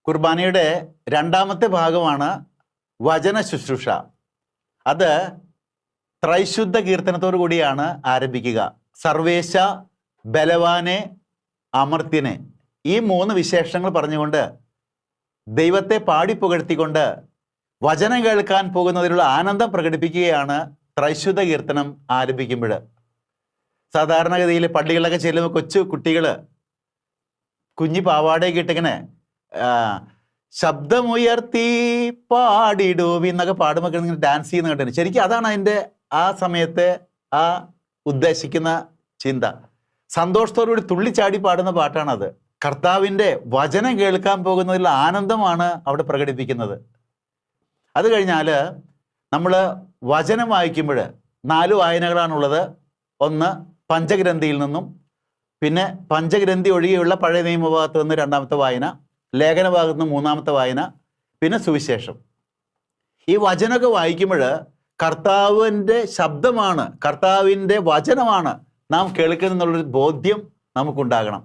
കുർബാനയുടെ രണ്ടാമത്തെ ഭാഗമാണ് വചന ശുശ്രൂഷ. അത് ത്രൈശുദ്ധ കീർത്തനത്തോടു കൂടിയാണ് ആരംഭിക്കുക. സർവേശ, ബലവാനെ, അമർത്യനെ, ഈ 3 വിശേഷങ്ങൾ പറഞ്ഞുകൊണ്ട് ദൈവത്തെ പാടിപ്പുകഴ്ത്തിക്കൊണ്ട് വചനം കേൾക്കാൻ പോകുന്നതിലുള്ള ആനന്ദം പ്രകടിപ്പിക്കുകയാണ് ത്രൈശുദ്ധ കീർത്തനം ആരംഭിക്കുമ്പോൾ. സാധാരണഗതിയിൽ പള്ളികളിലൊക്കെ ചെല്ലുമ്പോൾ കൊച്ചു കുട്ടികൾ കുഞ്ഞി പാവാടയൊക്കെ ഇട്ടിങ്ങനെ ശബ്ദമുയർത്തി പാടിടുവി എന്നൊക്കെ പാടുമ്പോൾ ഇങ്ങനെ ഡാൻസ് ചെയ്യുന്ന കണ്ടിട്ടുണ്ട്. ശരിക്കും അതാണ് അതിൻ്റെ ആ സമയത്തെ ആ ഉദ്ദേശിക്കുന്ന ചിന്ത. സന്തോഷത്തോടുകൂടി തുള്ളിച്ചാടി പാടുന്ന പാട്ടാണത്. കർത്താവിൻ്റെ വചനം കേൾക്കാൻ പോകുന്നതിലുള്ള ആനന്ദമാണ് അവിടെ പ്രകടിപ്പിക്കുന്നത്. അത് കഴിഞ്ഞാൽ നമ്മൾ വചനം വായിക്കുമ്പോൾ 4 വായനകളാണുള്ളത്. ഒന്ന് പഞ്ചഗ്രന്ഥിയിൽ നിന്നും, പിന്നെ പഞ്ചഗ്രന്ഥി ഒഴികെയുള്ള പഴയ നിയമഭാഗത്ത് നിന്ന് 2ാമത്തെ വായന, ലേഖന ഭാഗത്ത് നിന്ന് 3ാമത്തെ വായന, പിന്നെ സുവിശേഷം. ഈ വചനമൊക്കെ വായിക്കുമ്പോൾ കർത്താവിൻ്റെ ശബ്ദമാണ്, കർത്താവിൻ്റെ വചനമാണ് നാം കേൾക്കുന്നുള്ളൊരു ബോധ്യം നമുക്കുണ്ടാകണം.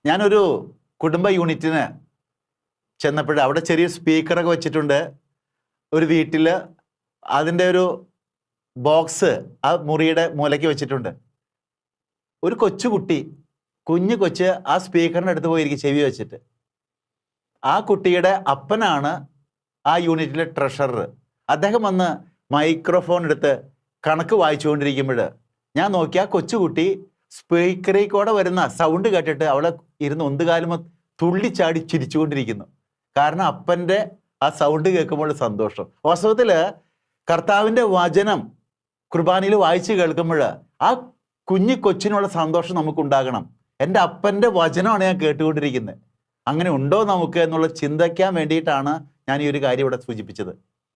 ഞാനൊരു കുടുംബ യൂണിറ്റിന് ചെന്നപ്പോൾ അവിടെ ചെറിയൊരു സ്പീക്കറൊക്കെ വെച്ചിട്ടുണ്ട്. ഒരു വീട്ടിൽ അതിൻ്റെ ഒരു ബോക്സ് ആ മുറിയുടെ മൂലയ്ക്ക് വെച്ചിട്ടുണ്ട്. ഒരു കൊച്ചുകുട്ടി, കുഞ്ഞു കൊച്ച് ആ സ്പീക്കറിൻ്റെ അടുത്ത് പോയിരിക്കും ചെവി വെച്ചിട്ട്. ആ കുട്ടിയുടെ അപ്പനാണ് ആ യൂണിറ്റിലെ ട്രഷറർ. അദ്ദേഹം വന്ന് മൈക്രോഫോൺ എടുത്ത് കണക്ക് വായിച്ചുകൊണ്ടിരിക്കുമ്പോൾ ഞാൻ നോക്കി ആ കൊച്ചുകുട്ടി സ്പീക്കറിൽ കൂടെ വരുന്ന സൗണ്ട് കേട്ടിട്ട് അവളെ ഇരുന്ന് ഒന്നുകാലം തുള്ളിച്ചാടി ചിരിച്ചുകൊണ്ടിരിക്കുന്നു. കാരണം അപ്പൻ്റെ ആ സൗണ്ട് കേൾക്കുമ്പോൾ സന്തോഷം. വാസ്തവത്തിൽ കർത്താവിൻ്റെ വചനം കുർബാനയിൽ വായിച്ച് കേൾക്കുമ്പോൾ ആ കുഞ്ഞു കൊച്ചിനുള്ള സന്തോഷം നമുക്കുണ്ടാകണം. എൻ്റെ അപ്പൻ്റെ വചനമാണ് ഞാൻ കേട്ടുകൊണ്ടിരിക്കുന്നത്. അങ്ങനെ ഉണ്ടോ നമുക്ക് എന്നുള്ള ചിന്തിക്കാൻ വേണ്ടിയിട്ടാണ് ഞാൻ ഈ ഒരു കാര്യം ഇവിടെ സൂചിപ്പിച്ചത്.